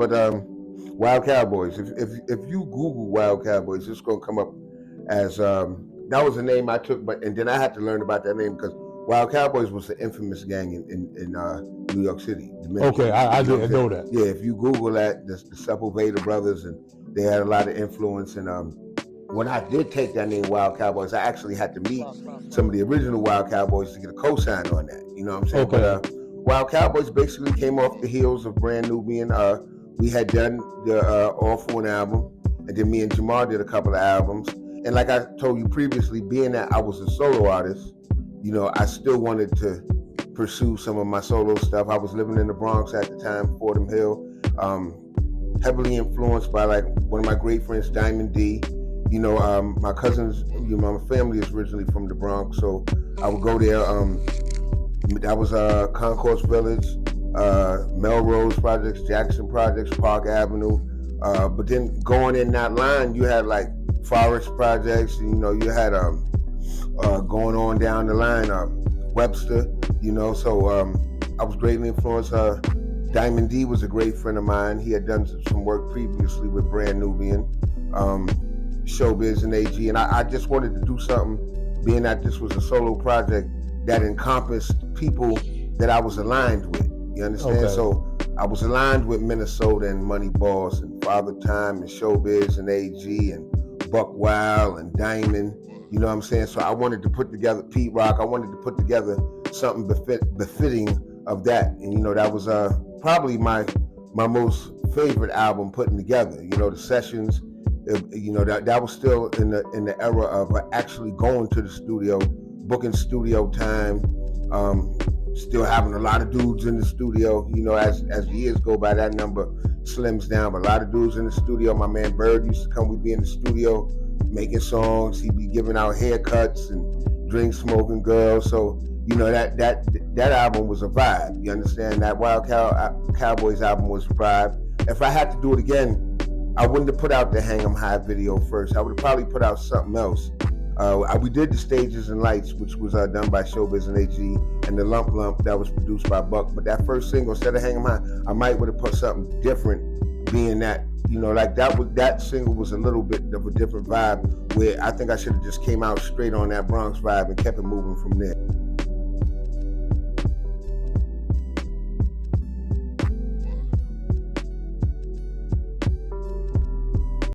But Wild Cowboys. If you Google Wild Cowboys, it's gonna come up as that was the name I took. And then I had to learn about that name because Wild Cowboys was an infamous gang in New York City. Okay, I didn't know that. Yeah, if you Google that, the Sepulveda brothers, and they had a lot of influence. And when I did take that name, Wild Cowboys, I actually had to meet some of the original Wild Cowboys to get a cosign on that. You know what I'm saying? Okay. But Wild Cowboys basically came off the heels of Brand Nubian. We had done the All For One album, and then me and Jamar did a couple of albums. And like I told you previously, being that I was a solo artist, you know, I still wanted to pursue some of my solo stuff. I was living in the Bronx at the time, Fordham Hill, heavily influenced by like one of my great friends, Diamond D. You know, my cousins, you know, my family is originally from the Bronx, so I would go there. That was Concourse Village, Melrose Projects, Jackson Projects, Park Avenue. But then going in that line, you had like Forest Projects, you know, you had going on down the line, Webster, you know, so I was greatly influenced. Diamond D was a great friend of mine. He had done some work previously with Brand Nubian, Showbiz and AG, and I just wanted to do something, being that this was a solo project, that encompassed people that I was aligned with. You understand? Okay. So I was aligned with Minnesota and Money Boss and Father Time and Showbiz and AG and Buck Wild and Diamond. You know what I'm saying? So I wanted to put together Pete Rock. I wanted to put together something befitting of that. And you know, that was probably my most favorite album putting together. You know, the sessions. You know, that was still in the era of actually going to the studio, booking studio time, still having a lot of dudes in the studio. You know, as years go by, that number slims down, but a lot of dudes in the studio. My man Bird used to come, we'd be in the studio making songs. He'd be giving out haircuts and drink smoking girls. So, you know, that album was a vibe. You understand? That Wild Cowboys album was a vibe. If I had to do it again, I wouldn't have put out the Hang 'em High video first. I would have probably put out something else. We did the Stages and Lights, which was done by Showbiz and AG, and the Lump Lump that was produced by Buck. But that first single, instead of Hang 'em High, I might would have put something different, being that, you know, like that single was a little bit of a different vibe, where I think I should have just came out straight on that Bronx vibe and kept it moving from there.